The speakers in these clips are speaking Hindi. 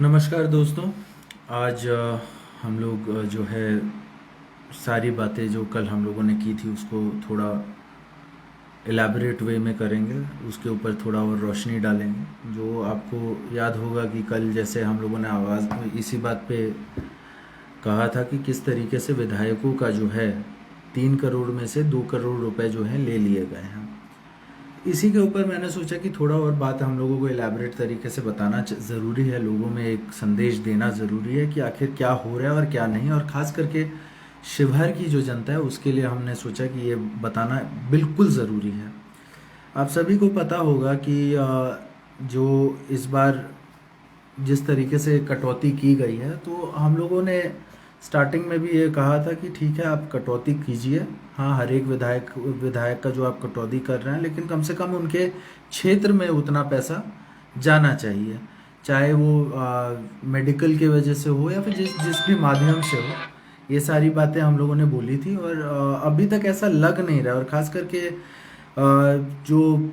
नमस्कार दोस्तों। आज हम लोग जो है सारी बातें जो कल हम लोगों ने की थी उसको थोड़ा एलैबोरेट वे में करेंगे, उसके ऊपर थोड़ा और रोशनी डालेंगे। जो आपको याद होगा कि कल जैसे हम लोगों ने आवाज़ इसी बात पे कहा था कि किस तरीके से विधायकों का जो है 3 करोड़ में से 2 करोड़ रुपए जो है ले लिए गए हैं। इसी के ऊपर मैंने सोचा कि थोड़ा और बात हम लोगों को एलैबोरेट तरीके से बताना ज़रूरी है, लोगों में एक संदेश देना ज़रूरी है कि आखिर क्या हो रहा है और क्या नहीं। और ख़ास करके शिवहर की जो जनता है उसके लिए हमने सोचा कि ये बताना बिल्कुल ज़रूरी है। आप सभी को पता होगा कि जो इस बार जिस तरीके से कटौती की गई है, तो हम लोगों ने स्टार्टिंग में भी ये कहा था कि ठीक है आप कटौती कीजिए। हाँ, हर एक विधायक विधायक का जो आप कटौती कर रहे हैं, लेकिन कम से कम उनके क्षेत्र में उतना पैसा जाना चाहिए, चाहे वो मेडिकल के वजह से हो या फिर जिस जिस भी माध्यम से हो। ये सारी बातें हम लोगों ने बोली थी और अभी तक ऐसा लग नहीं रहा। और ख़ास करके जो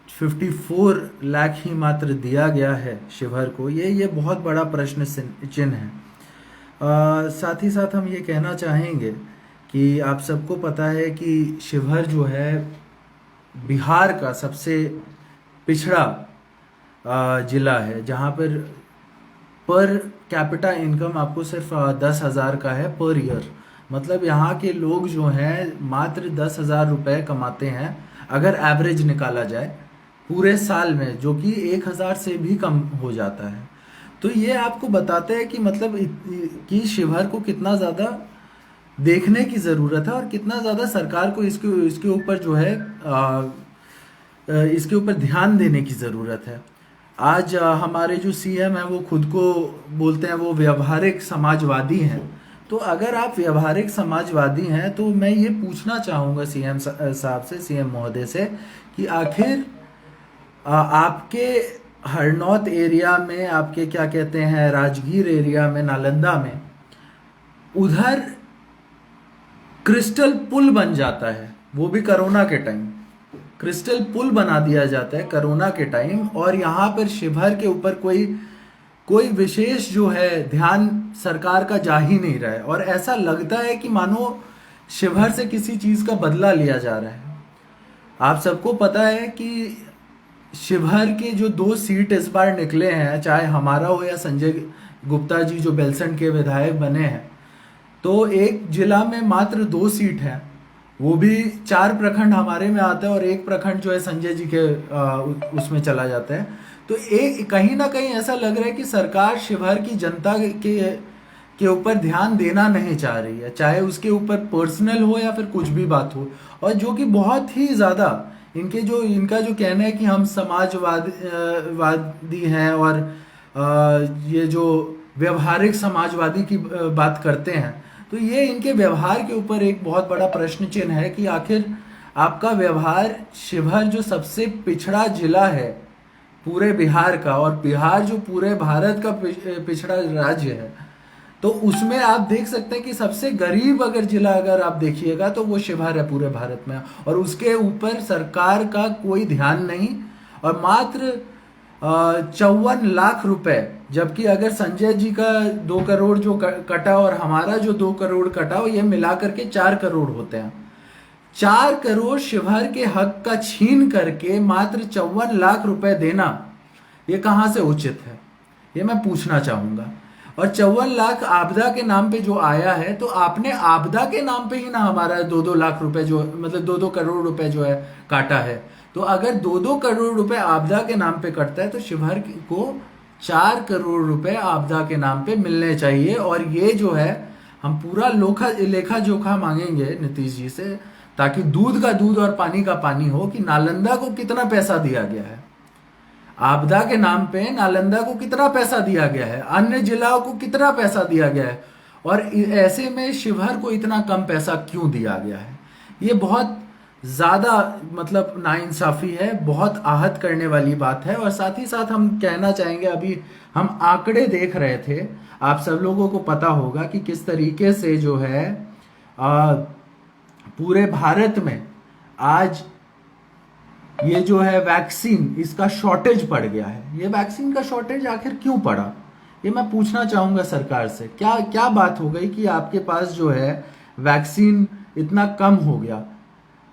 54 लाख ही मात्र दिया गया है शिवहर को, ये बहुत बड़ा प्रश्न चिन्ह है। साथ ही साथ हम ये कहना चाहेंगे कि आप सबको पता है कि शिवहर जो है बिहार का सबसे पिछड़ा जिला है, जहाँ पर कैपिटा इनकम आपको सिर्फ 10,000 का है पर ईयर। मतलब यहाँ के लोग जो हैं मात्र 10,000 रुपये कमाते हैं, अगर एवरेज निकाला जाए पूरे साल में, जो कि 1,000 से भी कम हो जाता है। तो ये आपको बताते हैं कि मतलब कि शिवहर को कितना ज़्यादा देखने की ज़रूरत है और कितना ज़्यादा सरकार को इसके इसके ऊपर जो है इसके ऊपर ध्यान देने की ज़रूरत है। आज हमारे जो सीएम हैं वो खुद को बोलते हैं वो व्यवहारिक समाजवादी हैं। तो अगर आप व्यवहारिक समाजवादी हैं तो मैं ये पूछना चाहूँगा सीएम साहब से, सीएम महोदय से, कि आखिर आपके हरनौत एरिया में, आपके क्या कहते हैं राजगीर एरिया में, नालंदा में, उधर क्रिस्टल पुल बन जाता है, वो भी कोरोना के टाइम क्रिस्टल पुल बना दिया जाता है कोरोना के टाइम, और यहाँ पर शिवहर के ऊपर कोई कोई विशेष जो है ध्यान सरकार का जा ही नहीं रहा है। और ऐसा लगता है कि मानो शिवहर से किसी चीज़ का बदला लिया जा रहा है। आप सबको पता है कि शिवहर के जो 2 सीट इस बार निकले हैं, चाहे हमारा हो या संजय गुप्ता जी जो बेलसंड के विधायक बने हैं, तो एक जिला में मात्र 2 सीट है, वो भी 4 प्रखंड हमारे में आता है और एक प्रखंड जो है संजय जी के उसमें चला जाता है। तो एक कहीं ना कहीं ऐसा लग रहा है कि सरकार शिवहर की जनता के ऊपर ध्यान देना नहीं चाह रही है, चाहे उसके ऊपर पर्सनल हो या फिर कुछ भी बात हो। और जो कि बहुत ही ज़्यादा इनका जो कहना है कि हम वादी हैं और ये जो व्यवहारिक समाजवादी की बात करते हैं, तो ये इनके व्यवहार के ऊपर एक बहुत बड़ा प्रश्न चिन्ह है कि आखिर आपका व्यवहार शिवहर जो सबसे पिछड़ा जिला है पूरे बिहार का, और बिहार जो पूरे भारत का पिछड़ा राज्य है, तो उसमें आप देख सकते हैं कि सबसे गरीब अगर जिला अगर आप देखिएगा तो वो शिवहर है पूरे भारत में, और उसके ऊपर सरकार का कोई ध्यान नहीं। और मात्र 54 लाख रुपए, जबकि अगर संजय जी का 2 करोड़ जो कटा और हमारा जो 2 करोड़ कटा, ये मिला करके 4 करोड़ होते हैं। 4 करोड़ शिवहर के हक का छीन करके मात्र 54 लाख रुपए देना, ये कहाँ से उचित है, ये मैं पूछना चाहूंगा। और 54 लाख आपदा के नाम पे जो आया है, तो आपने आपदा के नाम पे ही ना हमारा 2-2 लाख रुपए जो मतलब 2-2 करोड़ रुपए जो है काटा है। तो अगर 2-2 करोड़ रुपए आपदा के नाम पे कटता है तो शिवहर को 4 करोड़ रुपए आपदा के नाम पे मिलने चाहिए। और ये जो है हम पूरा लेखा जोखा मांगेंगे नीतीश जी से, ताकि दूध का दूध और पानी का पानी हो, कि नालंदा को कितना पैसा दिया गया है, आपदा के नाम पे नालंदा को कितना पैसा दिया गया है, अन्य जिलाओं को कितना पैसा दिया गया है, और ऐसे में शिवहर को इतना कम पैसा क्यों दिया गया है। ये बहुत ज़्यादा मतलब नाइंसाफ़ी है, बहुत आहत करने वाली बात है। और साथ ही साथ हम कहना चाहेंगे, अभी हम आंकड़े देख रहे थे, आप सब लोगों को पता होगा कि किस तरीके से जो है पूरे भारत में आज ये जो है वैक्सीन, इसका शॉर्टेज पड़ गया है। ये वैक्सीन का शॉर्टेज आखिर क्यों पड़ा, ये मैं पूछना चाहूंगा सरकार से, क्या क्या बात हो गई कि आपके पास जो है वैक्सीन इतना कम हो गया?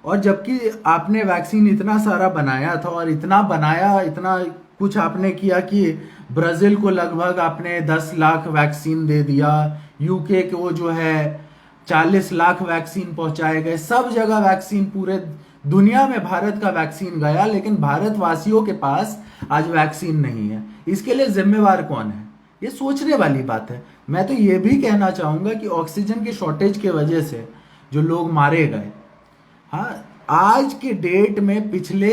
और जबकि आपने वैक्सीन इतना सारा बनाया था, और इतना बनाया, इतना कुछ आपने किया कि ब्राजील को लगभग आपने 10 लाख वैक्सीन दे दिया, यूके को जो है 40 लाख वैक्सीन पहुंचाए गए, सब जगह वैक्सीन, पूरे दुनिया में भारत का वैक्सीन गया, लेकिन भारतवासियों के पास आज वैक्सीन नहीं है। इसके लिए जिम्मेवार कौन है? ये सोचने वाली बात है। मैं तो ये भी कहना चाहूंगा कि ऑक्सीजन की शॉर्टेज की वजह से जो लोग मारे गए, हाँ, आज के डेट में पिछले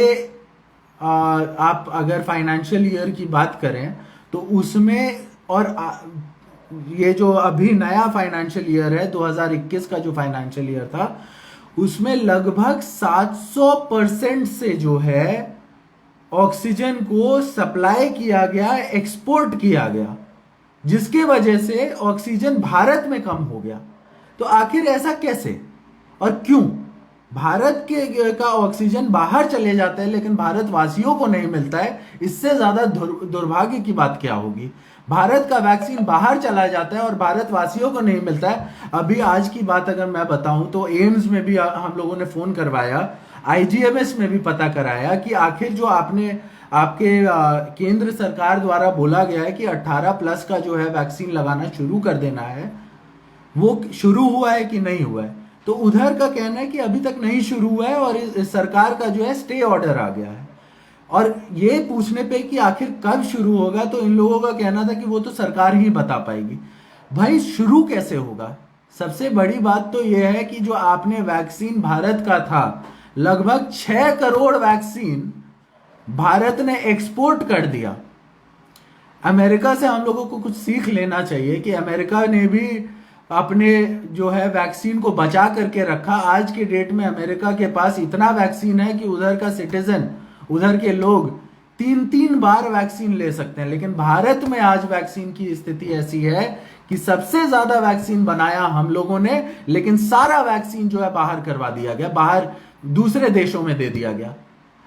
आप अगर फाइनेंशियल ईयर की बात करें तो उसमें, और ये जो अभी नया फाइनेंशियल ईयर है 2021 का जो फाइनेंशियल ईयर था, उसमें लगभग 700% से जो है ऑक्सीजन को सप्लाई किया गया, एक्सपोर्ट किया गया, जिसके वजह से ऑक्सीजन भारत में कम हो गया। तो आखिर ऐसा कैसे और क्यों? भारत के का ऑक्सीजन बाहर चले जाता है लेकिन भारतवासियों को नहीं मिलता है। इससे ज्यादा दुर्भाग्य की बात क्या होगी? भारत का वैक्सीन बाहर चला जाता है और भारतवासियों को नहीं मिलता है। अभी आज की बात अगर मैं बताऊं तो एम्स में भी हम लोगों ने फोन करवाया, आईजीएमएस में भी पता कराया कि आखिर जो आपने आपके केंद्र सरकार द्वारा बोला गया है कि 18+ का जो है वैक्सीन लगाना शुरू कर देना है, वो शुरू हुआ है कि नहीं हुआ है? तो उधर का कहना है कि अभी तक नहीं शुरू हुआ है, और इस सरकार का जो है स्टे ऑर्डर आ गया है। और ये पूछने पे कि आखिर कब शुरू होगा, तो इन लोगों का कहना था कि वो तो सरकार ही बता पाएगी। भाई शुरू कैसे होगा? सबसे बड़ी बात तो यह है कि जो आपने वैक्सीन भारत का था, लगभग 6 करोड़ वैक्सीन भारत ने एक्सपोर्ट कर दिया। अमेरिका से हम लोगों को कुछ सीख लेना चाहिए कि अमेरिका ने भी अपने जो है वैक्सीन को बचा करके रखा। आज के डेट में अमेरिका के पास इतना वैक्सीन है कि उधर का सिटीजन, उधर के लोग 3-3 बार वैक्सीन ले सकते हैं। लेकिन भारत में आज वैक्सीन की स्थिति ऐसी है कि सबसे ज्यादा वैक्सीन बनाया हम लोगों ने, लेकिन सारा वैक्सीन जो है बाहर करवा दिया गया, बाहर दूसरे देशों में दे दिया गया।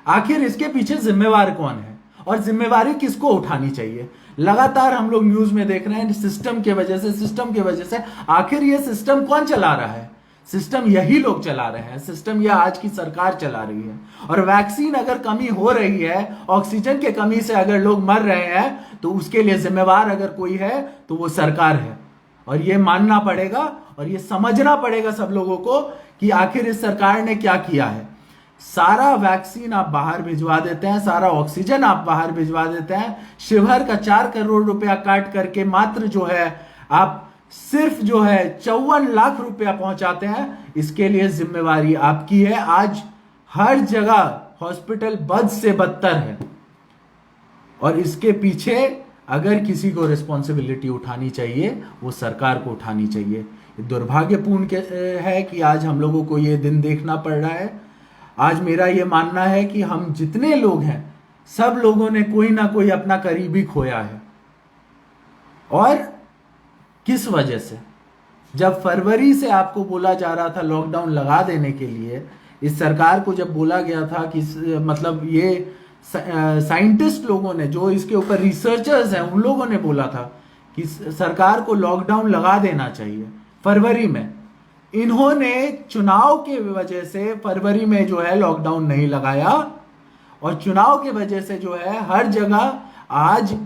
आखिर इसके पीछे जिम्मेवार कौन है और जिम्मेवारी किसको उठानी चाहिए? लगातार हम लोग न्यूज में देख रहे हैं सिस्टम के वजह से, सिस्टम के वजह से। आखिर ये सिस्टम कौन चला रहा है? सिस्टम यही लोग चला रहे हैं, सिस्टम यह आज की सरकार चला रही है। और वैक्सीन अगर कमी हो रही है, ऑक्सीजन के कमी से अगर लोग मर रहे हैं, तो उसके लिए जिम्मेवार अगर कोई है तो वो सरकार है। और ये मानना पड़ेगा और ये समझना पड़ेगा सब लोगों को कि आखिर इस सरकार ने क्या किया है। सारा वैक्सीन आप बाहर भिजवा देते हैं, सारा ऑक्सीजन आप बाहर भिजवा देते हैं, शिवहर का 4 करोड़ रुपया काट करके मात्र जो है आप सिर्फ जो है 54 लाख रुपया पहुंचाते हैं। इसके लिए जिम्मेवारी आपकी है। आज हर जगह हॉस्पिटल बद से बदतर है, और इसके पीछे अगर किसी को रिस्पॉन्सिबिलिटी उठानी चाहिए, वो सरकार को उठानी चाहिए। दुर्भाग्यपूर्ण है कि आज हम लोगों को ये दिन देखना पड़ रहा है। आज मेरा ये मानना है कि हम जितने लोग हैं, सब लोगों ने कोई ना कोई अपना करीबी खोया है। और किस वजह से? जब फरवरी से आपको बोला जा रहा था लॉकडाउन लगा देने के लिए, इस सरकार को जब बोला गया था कि मतलब ये साइंटिस्ट लोगों ने, जो इसके ऊपर रिसर्चर्स हैं, उन लोगों ने बोला था कि सरकार को लॉकडाउन लगा देना चाहिए फरवरी में। इन्होंने चुनाव के वजह से फरवरी में जो है लॉकडाउन नहीं लगाया, और चुनाव के वजह से जो है हर जगह आज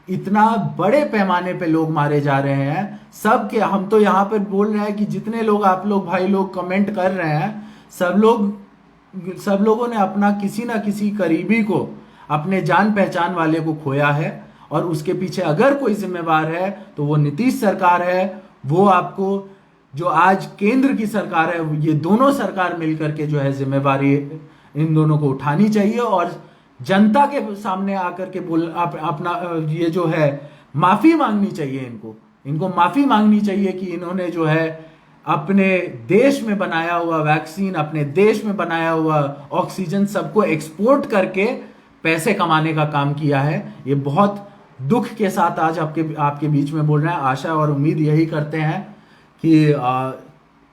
इतना बड़े पैमाने पे लोग मारे जा रहे हैं। सब के हम तो यहां पर बोल रहे हैं कि जितने लोग आप लोग भाई लोग कमेंट कर रहे हैं, सब लोगों ने अपना किसी ना किसी करीबी को, अपने जान पहचान वाले को खोया है। और उसके पीछे अगर कोई जिम्मेवार है तो वो नीतीश सरकार है। वो आपको जो आज केंद्र की सरकार है, ये दोनों सरकार मिलकर के जो है जिम्मेवारी इन दोनों को उठानी चाहिए, और जनता के सामने आकर के अपना ये जो है माफी मांगनी चाहिए। इनको माफी मांगनी चाहिए कि इन्होंने जो है अपने देश में बनाया हुआ वैक्सीन, अपने देश में बनाया हुआ ऑक्सीजन सबको एक्सपोर्ट करके पैसे कमाने का काम किया है। ये बहुत दुख के साथ आज आपके बीच में बोल रहे हैं। आशा और उम्मीद यही करते हैं कि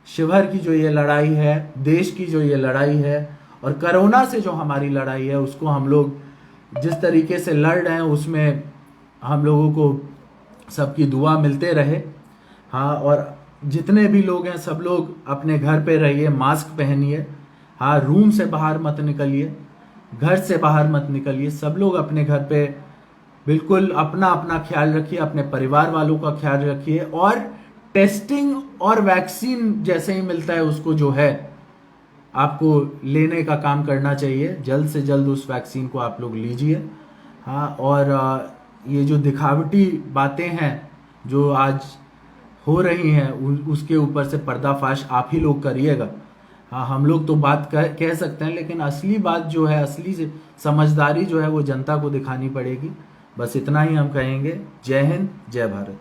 शिवहर की जो ये लड़ाई है, देश की जो ये लड़ाई है, और कोरोना से जो हमारी लड़ाई है, उसको हम लोग जिस तरीके से लड़ रहे हैं उसमें हम लोगों को सबकी दुआ मिलते रहे। हाँ, और जितने भी लोग हैं सब लोग अपने घर पे रहिए, मास्क पहनिए। हाँ, रूम से बाहर मत निकलिए, घर से बाहर मत निकलिए। सब लोग अपने घर पे बिल्कुल अपना अपना ख्याल रखिए, अपने परिवार वालों का ख्याल रखिए, और टेस्टिंग और वैक्सीन जैसे ही मिलता है उसको जो है आपको लेने का काम करना चाहिए। जल्द से जल्द उस वैक्सीन को आप लोग लीजिए। हाँ, और ये जो दिखावटी बातें हैं जो आज हो रही हैं उसके ऊपर से पर्दाफाश आप ही लोग करिएगा। हाँ, हम लोग तो बात कह सकते हैं, लेकिन असली बात जो है, असली समझदारी जो है वो जनता को दिखानी पड़ेगी। बस इतना ही हम कहेंगे। जय हिंद, जय भारत।